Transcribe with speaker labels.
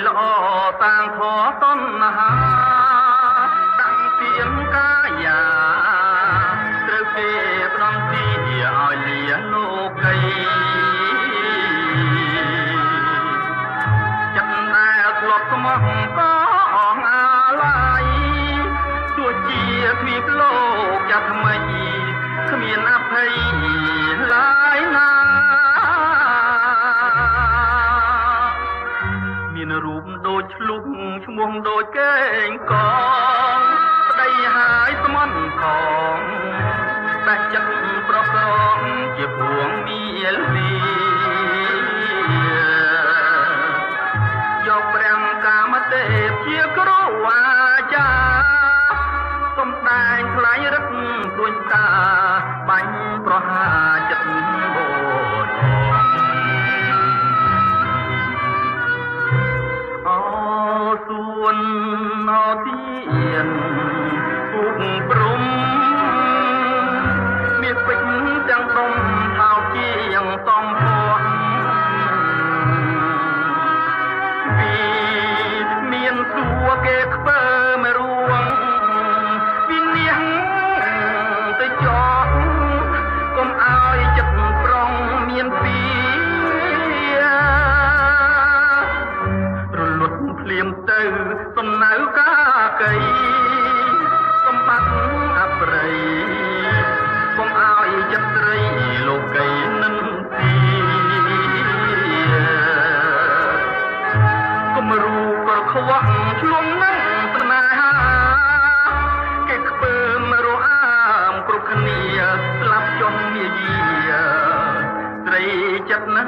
Speaker 1: ល្អតាំងធរតណ្ហាតាំងទៀនកាយាត្រូវគេផ្ដំទីឲ្យលាលោកីចិត្តដែលធ្លាប់ស្មោះក៏អងអាឡ័យទោះជាទ្វីបលោកចាស់ថ្មីគ្មានអភ័យឡើយណាមានរូបដូចឆ្លុះឈ្មោះដូចកេងកងប្តីហើយស្មន់ផងតែចិត្តប្រក្រងជាភួងមានលីយកព្រះកាមទេពជាគ្រូអាចារ្យសំដែងខ្លាញ់រឹកដូចតាបាញ់ប្រហាចិត្តបូនអូសួនអូទៀនពុកព្រំមានពេជ្រទាំងដុំថោជាងសំភ័ណ្ឌពីមានសួរគេខ្ពើមរួងពីនាងទៅចោះកុំឲ្យចិត្តប្រុងមានពីរលត់ភ្លាមទៅសំណៅកាកៃសម្បត្តិអប្រិយកុំឲ្យចិត្តស្រីលោកីនឹងទីកុំរូបក៏ខ្វក់ឆ្លងនឹងស្នេហាគេខ្ពើមរអាមគ្រប់គ្នាស្លាប់ចុះមាយាស្រីចិត្តណា